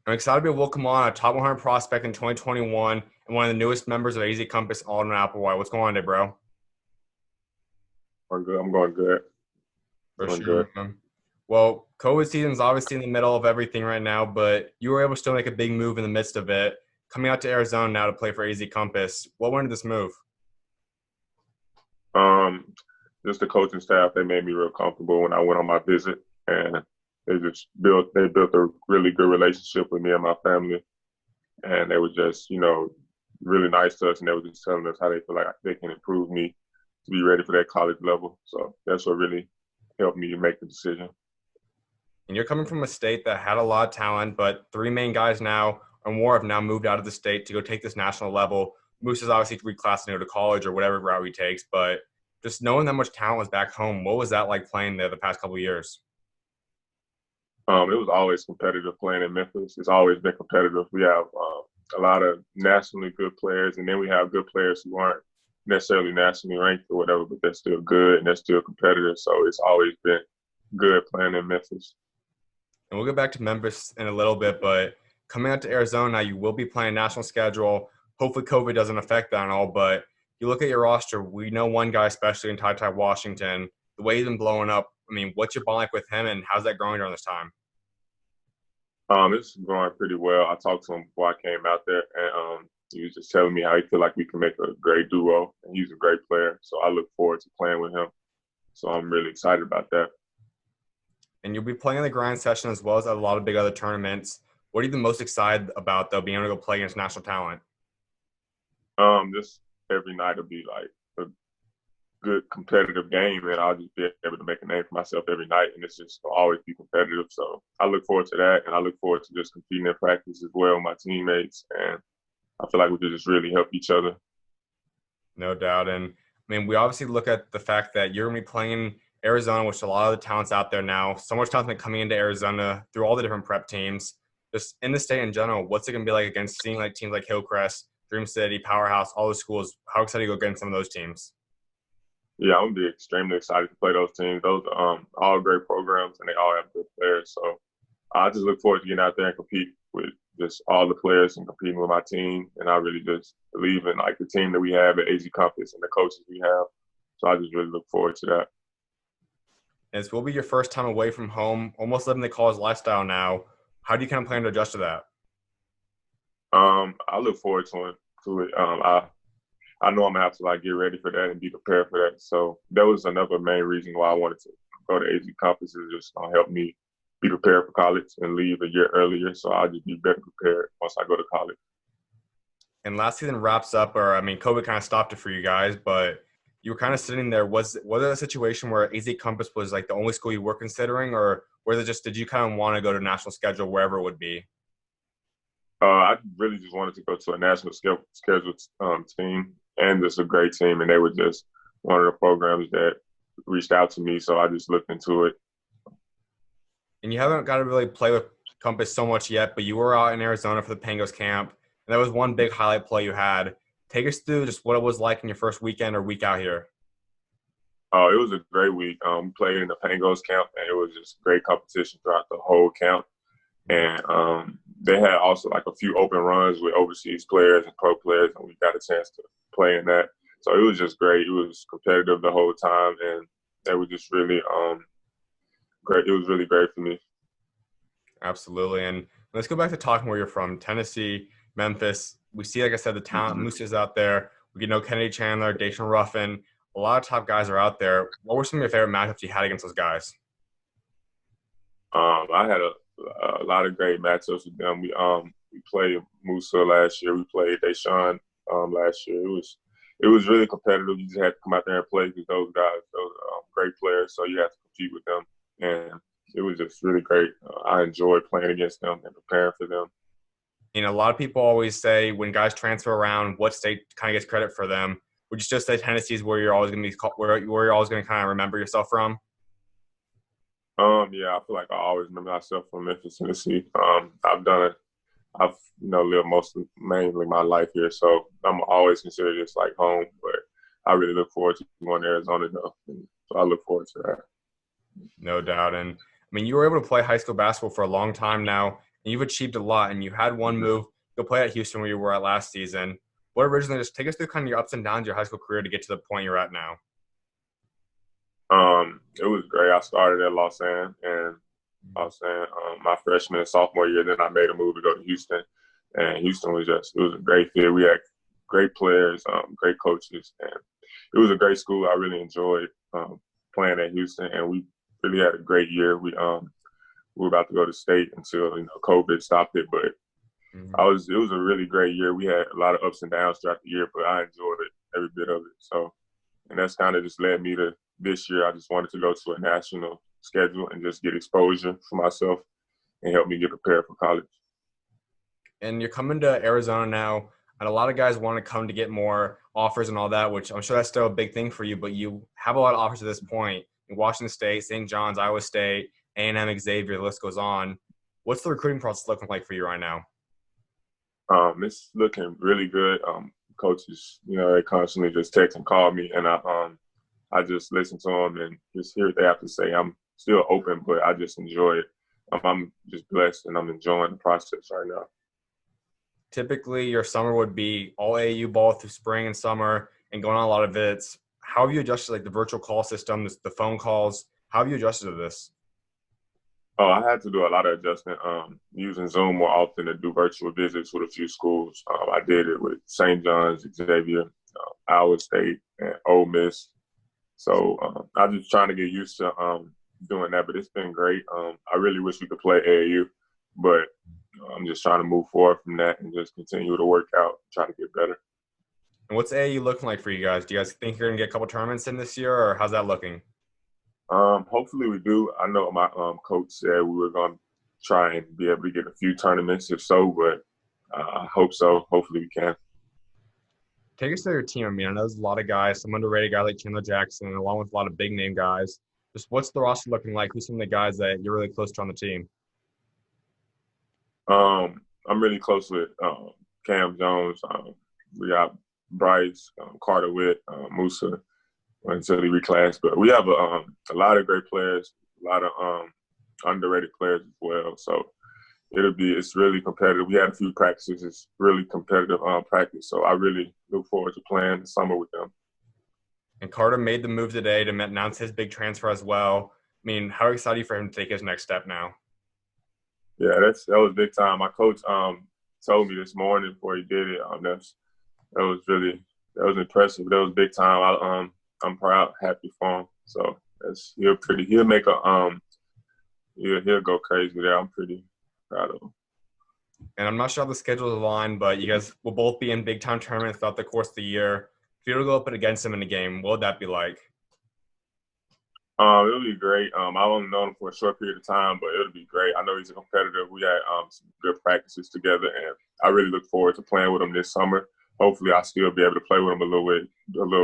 I'm excited to be able to welcome on a top 100 prospect in 2021 and one of the newest members of AZ Compass, Alden Applewhite. What's going on today, bro? I'm good. I'm going good. For Going sure, good. man. Well, COVID season's obviously in the middle of everything right now, but you were able to still make a big move in the midst of it, coming out to Arizona now to play for AZ Compass. What went into this move? Um, just the coaching staff, they made me real comfortable when I went on my visit, and they built a really good relationship with me and my family, and they were just really nice to us, and they were just telling us how they feel like they can improve me to be ready for that college level. So that's what really helped me make the decision. And you're coming from a state that had a lot of talent, but three main guys now or more have now moved out of the state to go take this national level. Moose is obviously reclassing to go to college or whatever route he takes, but just knowing that much talent was back home, what was that like playing there the past couple of years? It was always competitive playing in Memphis. It's always been competitive. We have a lot of nationally good players, and then we have good players who aren't necessarily nationally ranked or whatever, but they're still good and they're still competitive. So it's always been good playing in Memphis. And we'll get back to Memphis in a little bit, but coming out to Arizona, you will be playing national schedule. Hopefully, COVID doesn't affect that at all. But you look at your roster, we know one guy, especially in Ty Washington, the way he's been blowing up. I mean, what's your bond like with him, and how's that growing during this time? It's going pretty well. I talked to him before I came out there, and he was just telling me how he feel like we can make a great duo, and he's a great player. So I look forward to playing with him. So I'm really excited about that. And you'll be playing in the grind session as well as a lot of big other tournaments. What are you the most excited about, though, being able to go play against national talent? Just every night will be like a good competitive game, and I'll just be able to make a name for myself every night, and it's just will always be competitive. So I look forward to that, and I look forward to just competing in practice as well with my teammates, and I feel like we could just really help each other. No doubt. And I mean, we obviously look at the fact that you're going to be playing in Arizona, which a lot of the talent's out there now. So much talent coming into Arizona through all the different prep teams. Just in the state in general, what's it going to be like against seeing like teams like Hillcrest, Dream City, Powerhouse, all the schools? How excited are you to go against some of those teams? Yeah, I'm gonna be extremely excited to play those teams. Those are all great programs, and they all have good players. So I just look forward to getting out there and compete with just all the players and competing with my team. And I really just believe in like the team that we have at AZ Compass and the coaches we have. So I just really look forward to that. And this will be your first time away from home, almost living the college lifestyle now. How do you kind of plan to adjust to that? I look forward to it. I know I'm gonna have to like get ready for that and be prepared for that. So that was another main reason why I wanted to go to AZ Compass, is just gonna help me be prepared for college and leave a year earlier. So I'll just be better prepared once I go to college. And last season wraps up, or I mean, COVID kind of stopped it for you guys, but you were kind of sitting there. Was it a situation where AZ Compass was like the only school you were considering, or was it just did you kind of want to go to national schedule wherever it would be? I really just wanted to go to a national scheduled team, and it's a great team, and they were just one of the programs that reached out to me, so I just looked into it. And you haven't got to really play with Compass so much yet, but you were out in Arizona for the Pangos camp, and that was one big highlight play you had. Take us through just what it was like in your first weekend or week out here. It was a great week. We played in the Pangos camp, and it was just great competition throughout the whole camp. And they had also like a few open runs with overseas players and pro players, and we got a chance to play in that. So it was just great. It was competitive the whole time, and they were just really great. It was really great for me. Absolutely. And let's go back to talking where you're from, Tennessee, Memphis. We see, like I said, the talent Mm-hmm. mooses out there. We get know Kennedy Chandler, Deshaun Ruffin. A lot of top guys are out there. What were some of your favorite matchups you had against those guys? I had a lot of great matchups with them. We played Musa last year. We played Deshaun last year. It was really competitive. You just had to come out there and play because those guys, those great players. So you have to compete with them, and it was just really great. I enjoyed playing against them and preparing for them. You know, a lot of people always say when guys transfer around, what state kind of gets credit for them. Would you just say Tennessee is where you're always going to be, where you're always going to kind of remember yourself from? Yeah, I feel like I always remember myself from Memphis, Tennessee. I've lived mainly my life here, so I'm always considered this like home. But I really look forward to going to Arizona though, so I look forward to that. No doubt. And I mean, you were able to play high school basketball for a long time now. and you've achieved a lot, and you had one move, go play at Houston where you were at last season. What originally, just take us through kind of your ups and downs of your high school career to get to the point you're at now. It was great. I started at my freshman and sophomore year. Then I made a move to go to Houston, and Houston was it was a great fit. We had great players, great coaches, and it was a great school. I really enjoyed playing at Houston, and we really had a great year. We were about to go to state until COVID stopped it, but it was a really great year. We had a lot of ups and downs throughout the year, but I enjoyed it, every bit of it. So, and that's kind of just led me to this year. I just wanted to go to a national schedule and just get exposure for myself and help me get prepared for college. And you're coming to Arizona now, and a lot of guys want to come to get more offers and all that, which I'm sure that's still a big thing for you, but you have a lot of offers at this point in Washington State, St. John's, Iowa State, A&M, Xavier, the list goes on. What's the recruiting process looking like for you right now? It's looking really good. Coaches, they constantly just text and call me, and I just listen to them and just hear what they have to say. I'm still open, but I just enjoy it. I'm just blessed, and I'm enjoying the process right now. Typically, your summer would be all AAU ball through spring and summer and going on a lot of visits. How have you adjusted, like the virtual call system, the phone calls? How have you adjusted to this? Oh, I had to do a lot of adjustment, using Zoom more often to do virtual visits with a few schools. I did it with St. John's, Xavier, Iowa State, and Ole Miss. So I'm just trying to get used to doing that, but it's been great. I really wish we could play AAU, but I'm just trying to move forward from that and just continue to work out, try to get better. And what's AAU looking like for you guys? Do you guys think you're going to get a couple tournaments in this year, or how's that looking? Hopefully we do. I know my coach said we were going to try and be able to get a few tournaments, if so, but I hope so. Hopefully we can. Take us to your team. I mean, I know there's a lot of guys, some underrated guy like Chandler Jackson, along with a lot of big name guys. Just what's the roster looking like? Who's some of the guys that you're really close to on the team? I'm really close with Cam Jones. We got Bryce, Carter Witt, Musa until he reclassed. But we have a lot of great players, a lot of underrated players as well. So it's really competitive. We had a few practices. It's really competitive practice. So I really look forward to playing the summer with them. And Carter made the move today to announce his big transfer as well. I mean, how excited are you for him to take his next step now? Yeah, that was big time. My coach told me this morning before he did it. That was impressive. That was big time. I'm proud, happy for him. So he'll make he'll go crazy there. I'm pretty proud of him. And I'm not sure how the schedule is aligned, but you guys will both be in big time tournaments throughout the course of the year. If you were to go up against him in a game, what would that be like? It'll be great. I've only known him for a short period of time, but it'll be great. I know he's a competitor. We had some good practices together, and I really look forward to playing with him this summer. Hopefully, I'll still be able to play with him a little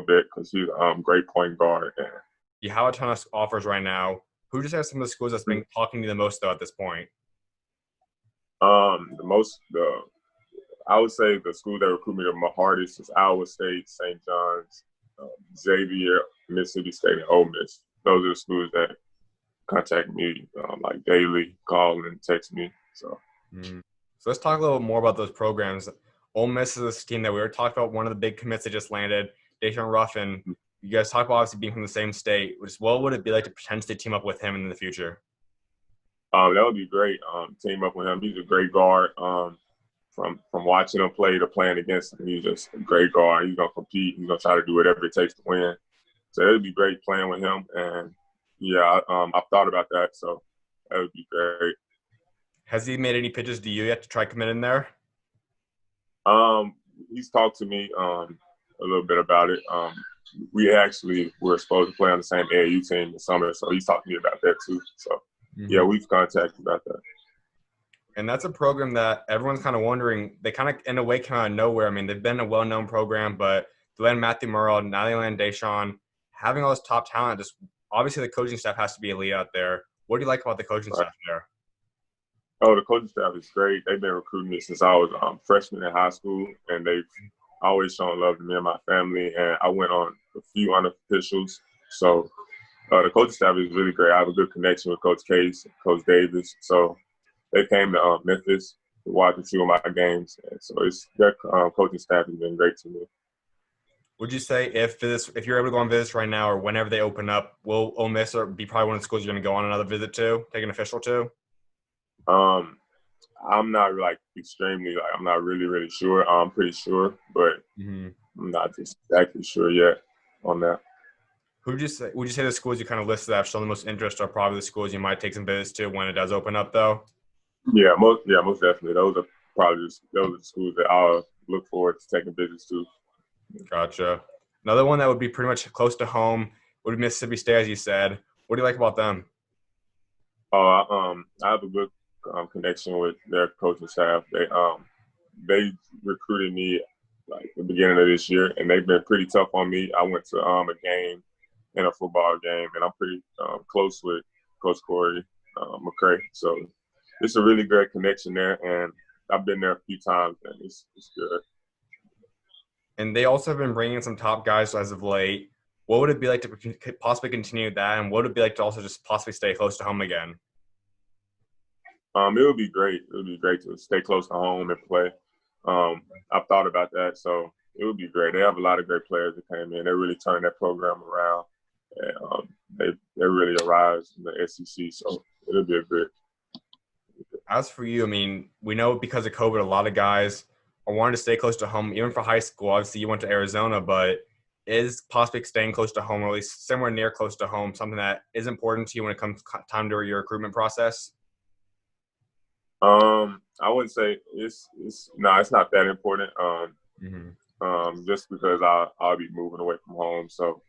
bit because he's a great point guard. And you have a ton of offers right now. Who just has some of the schools that's been talking to you the most, though, at this point? I would say the school that recruit me the hardest is Iowa State, St. John's, Xavier, Mississippi State, and Ole Miss. Those are the schools that contact me like daily, call and text me. So let's talk a little more about those programs. Ole Miss is this team that we were talking about. One of the big commits that just landed, Deshaun Ruffin. You guys talk about obviously being from the same state. What would it be like to potentially team up with him in the future? That would be great. Team up with him. He's a great guard. From watching him play to playing against him, he's just a great guard. He's gonna compete. He's gonna try to do whatever it takes to win. So it'd be great playing with him. And yeah, I've thought about that. So that would be great. Has he made any pitches to you yet to try commit in there? He's talked to me a little bit about it. We actually were supposed to play on the same AAU team this summer, so he's talked to me about that too. So yeah, we've contacted about that. And that's a program that everyone's kind of wondering. They kind of, in a way, came out of nowhere. I mean, they've been a well-known program, but they land Matthew Murrell, now they land Deshaun. Having all this top talent, just obviously the coaching staff has to be elite out there. What do you like about the coaching staff there? Oh, the coaching staff is great. They've been recruiting me since I was a freshman in high school, and they've always shown love to me and my family. And I went on a few unofficials. So the coaching staff is really great. I have a good connection with Coach Case, Coach Davis. So they came to Memphis to watch a few of my games, and so it's their coaching staff has been great to me. Would you say if you're able to go on visits right now or whenever they open up, will Ole Miss or be probably one of the schools you're going to go on another visit to, take an official to? Um, I'm not like extremely like I'm not really sure. I'm pretty sure, but Mm-hmm. I'm not just exactly sure yet on that. Who would you say the schools you kind of listed that have shown the most interest are probably the schools you might take some visits to when it does open up, though? Yeah, most definitely. Those are probably those are the schools that I'll look forward to taking visits to. Gotcha. Another one that would be pretty much close to home would be Mississippi State, as you said. What do you like about them? I have a good connection with their coaching staff. They recruited me like the beginning of this year, and they've been pretty tough on me. I went to a game in a football game, and I'm pretty close with Coach Corey McCray. So it's a really great connection there, and I've been there a few times, and it's good. And they also have been bringing in some top guys as of late. What would it be like to possibly continue that, and what would it be like to also just possibly stay close to home again? It would be great. It would be great to stay close to home and play. I've thought about that, so it would be great. They have a lot of great players that came in. They really turned that program around, and they really arise in the SEC. So it'll be a good. As for you, I mean, we know because of COVID, a lot of guys are wanting to stay close to home, even for high school. Obviously, you went to Arizona, but is possibly staying close to home, or at least somewhere near close to home, something that is important to you when it comes time to your recruitment process? I wouldn't say it's no, it's not that important. Mm-hmm. Just because I'll be moving away from home, so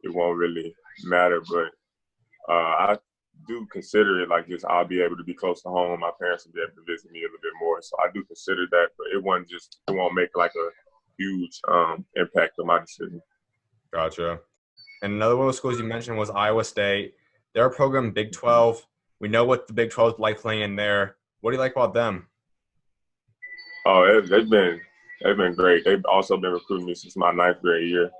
it won't really matter. But I do consider it like just I'll be able to be close to home. My parents will be able to visit me a little bit more, so I do consider that. But it won't make like a huge impact on my decision. Gotcha. And another one of the schools you mentioned was Iowa State. They're a program Big 12. We know what the Big 12 is like playing in there. What do you like about them? Oh, they've been great. They've also been recruiting me since my ninth grade year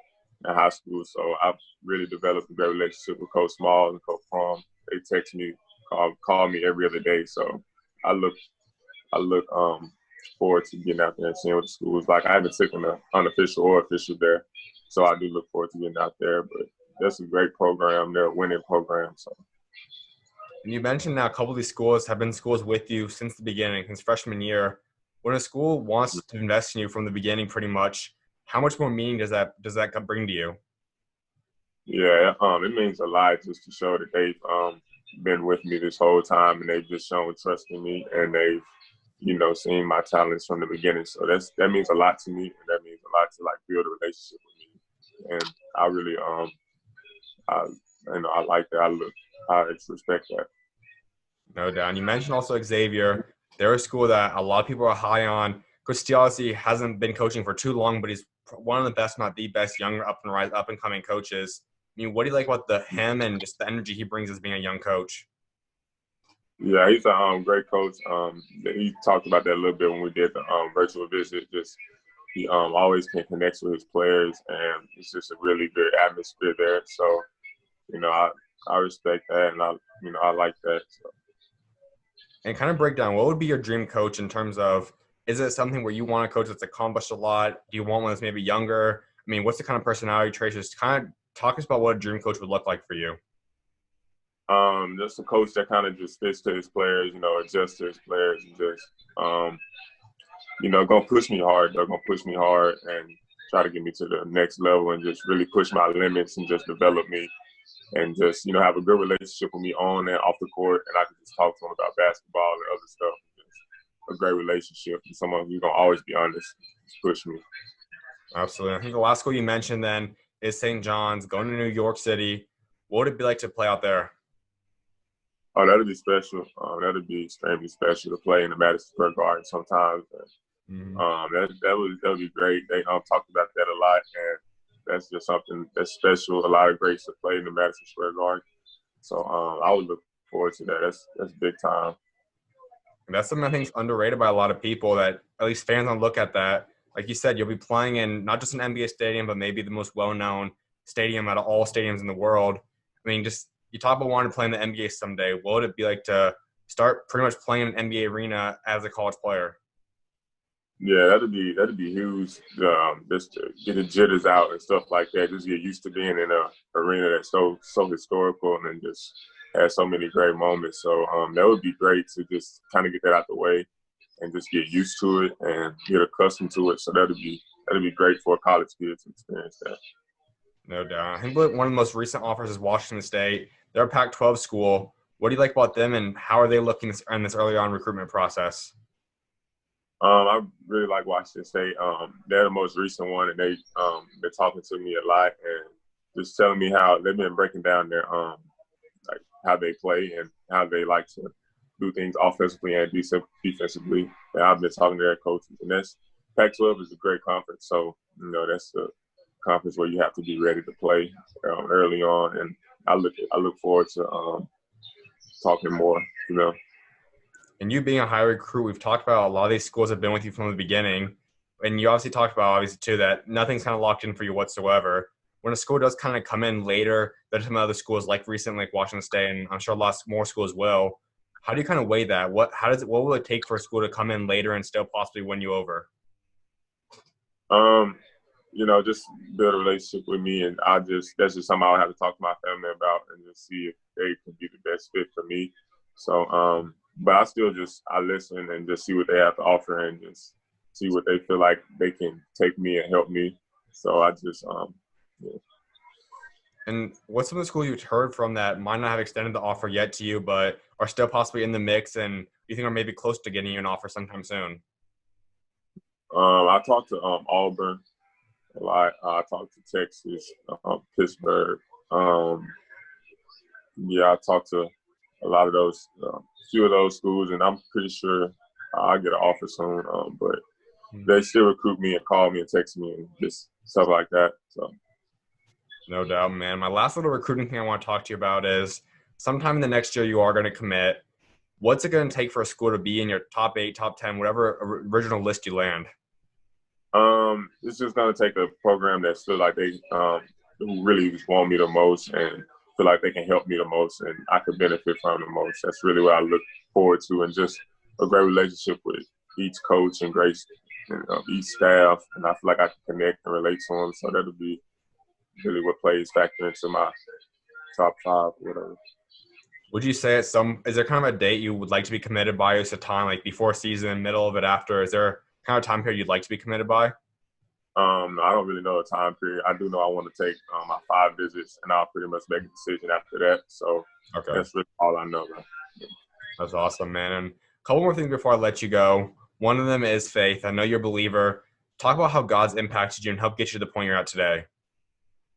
in high school. So I've really developed a great relationship with Coach Small and Coach Fromm. They text me, call me every other day. So I look forward to getting out there and seeing what the school is like. I haven't taken an unofficial or official there, so I do look forward to getting out there. But that's a great program. They're a winning program. So And you mentioned now a couple of these schools have been schools with you since the beginning, since freshman year. When a school wants to invest in you from the beginning, pretty much, how much more meaning does that bring to you? yeah, it means a lot just to show that they've been with me this whole time and they've just shown trust in me and they've seen my talents from the beginning. So that means a lot to me, and that means a lot to like build a relationship with me. And I really I I like that. I respect that. No doubt. And you mentioned also Xavier. They're a school that a lot of people are high on. Coach Steele obviously hasn't been coaching for too long, but he's one of the best, not the best, younger up and coming coaches. I mean, what do you like about him and just the energy he brings as being a young coach? Yeah, he's a great coach. He talked about that a little bit when we did the virtual visit. Just he always can connect with his players, and it's just a really good atmosphere there. So I respect that, and I like that. So. And kind of break down, what would be your dream coach in terms of, is it something where you want a coach that's accomplished a lot? Do you want one that's maybe younger? I mean, what's the kind of personality traits? Just kind of talk us about what a dream coach would look like for you. Just a coach that kind of just fits to his players, adjusts to his players, and just gonna push me hard. They're gonna push me hard and try to get me to the next level and just really push my limits and just develop me and just have a good relationship with me on and off the court, and I can just talk to him about basketball and other stuff. Just a great relationship and someone who's gonna always be honest, just push me. Absolutely. I think the last school you mentioned then is St. John's, going to New York City. What would it be like to play out there? Oh, that'd be special. That'd be extremely special to play in the Madison Square Garden sometimes. Mm-hmm. That would be great. They talked about that a lot, and that's just something that's special. A lot of greats to play in the Madison Square Garden. So I would look forward to that. That's big time. And that's something I think is underrated by a lot of people, that at least fans don't look at that. Like you said, you'll be playing in not just an NBA stadium, but maybe the most well-known stadium out of all stadiums in the world. I mean, just you talk about wanting to play in the NBA someday. What would it be like to start pretty much playing an NBA arena as a college player. Yeah, that'd be huge. Just to get the jitters out and stuff like that. Just get used to being in a arena that's so historical and just has so many great moments. So that would be great to just kind of get that out the way and just get used to it and get accustomed to it. So that'd be great for a college kid to experience that. No doubt. I think one of the most recent offers is Washington State. They're a Pac-12 school. What do you like about them, and how are they looking in this early on recruitment process? I really like Washington State. They're the most recent one, and they've been talking to me a lot and just telling me how they've been breaking down their like how they play and how they like to do things offensively and defensively. And I've been talking to their coaches, and that's Pac-12 is a great conference. So that's the conference where you have to be ready to play early on, and I look forward to talking more. You know. And you being a high recruit, we've talked about a lot of these schools have been with you from the beginning. And you obviously talked about, obviously, too, that nothing's kind of locked in for you whatsoever. When a school does kind of come in later than some other schools, like recently, like Washington State, and I'm sure lots more schools will, how do you kind of weigh that? What will it take for a school to come in later and still possibly win you over? Um, just build a relationship with me, and that's just something I'll have to talk to my family about and just see if they can be the best fit for me. So, but I listen and just see what they have to offer and just see what they feel like they can take me and help me. So I just, yeah. And what's some of the schools you've heard from that might not have extended the offer yet to you, but are still possibly in the mix and you think are maybe close to getting you an offer sometime soon? I talked to Auburn a lot. I talked to Texas, Pittsburgh. Yeah, I talked to a lot of those, few of those schools, and I'm pretty sure I'll get an offer soon. But they still recruit me and call me and text me and just stuff like that. So. No doubt, man. My last little recruiting thing I want to talk to you about is sometime in the next year you are going to commit. What's it going to take for a school to be in your top 8, top 10, whatever original list you land? It's just gonna take a program that feel like they who really just want me the most and feel like they can help me the most and I could benefit from the most. That's really what I look forward to, and just a great relationship with each coach and each staff, and I feel like I can connect and relate to them. So that'll be really what plays factor into my top 5, whatever. Would you say is there kind of a date you would like to be committed by? Is a time like before season, middle of it, after? Is there kind of time period you'd like to be committed by? I don't really know a time period. I do know I want to take my 5 visits, and I'll pretty much make a decision after that. So Okay. that's really all I know. That's awesome, man. And a couple more things before I let you go. One of them is faith. I know you're a believer. Talk about how God's impacted you and helped get you to the point you're at today.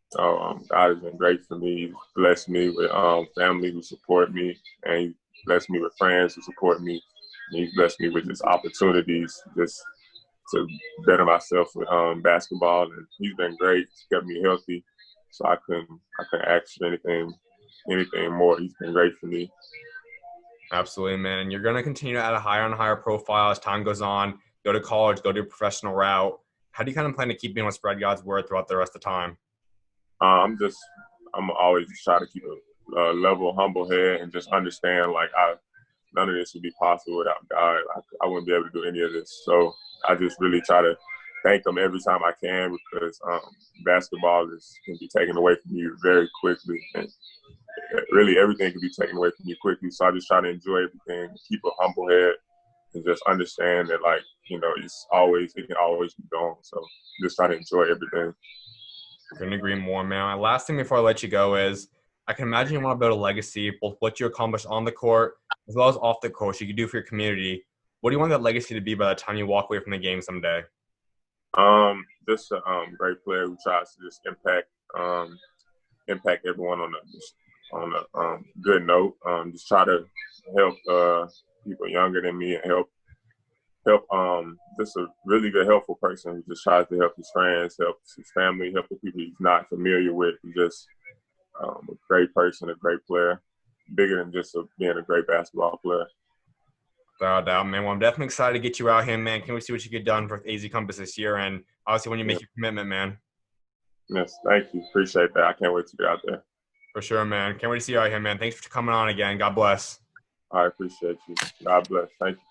So God has been great for me. He's blessed me with family who support me, and He blessed me with friends who support me. And He's blessed me with just opportunities just to better myself with basketball. And He's been great. He's kept me healthy, so I couldn't ask for anything more. He's been great for me. Absolutely, man. And you're going to continue to add a higher and higher profile as time goes on. Go to college, go do a professional route. How do you kind of plan to keep being able to spread God's word throughout the rest of the time? I'm always try to keep a level, humble head and just understand none of this would be possible without God. I wouldn't be able to do any of this. So I just really try to thank Him every time I can, because basketball can be taken away from you very quickly. And really everything can be taken away from you quickly. So I just try to enjoy everything, keep a humble head, and just understand that it can always be gone. So just try to enjoy everything. Couldn't agree more, man. My last thing before I let you go is I can imagine you want to build a legacy, both what you accomplished on the court as well as off the court, you could do for your community. What do you want that legacy to be by the time you walk away from the game someday? Just a great player who tries to just impact everyone on a good note. Just try to help people younger than me and help just a really good, helpful person who just tries to help his friends, help his family, help the people he's not familiar with. He's just a great person, a great player, bigger than just being a great basketball player. Without doubt, man. Well, I'm definitely excited to get you out here, man. Can we see what you get done for AZ Compass this year? And obviously when you make your commitment, man. Yes, thank you. Appreciate that. I can't wait to get out there. For sure, man. Can't wait to see you out here, man. Thanks for coming on again. God bless. I appreciate you. God bless. Thank you.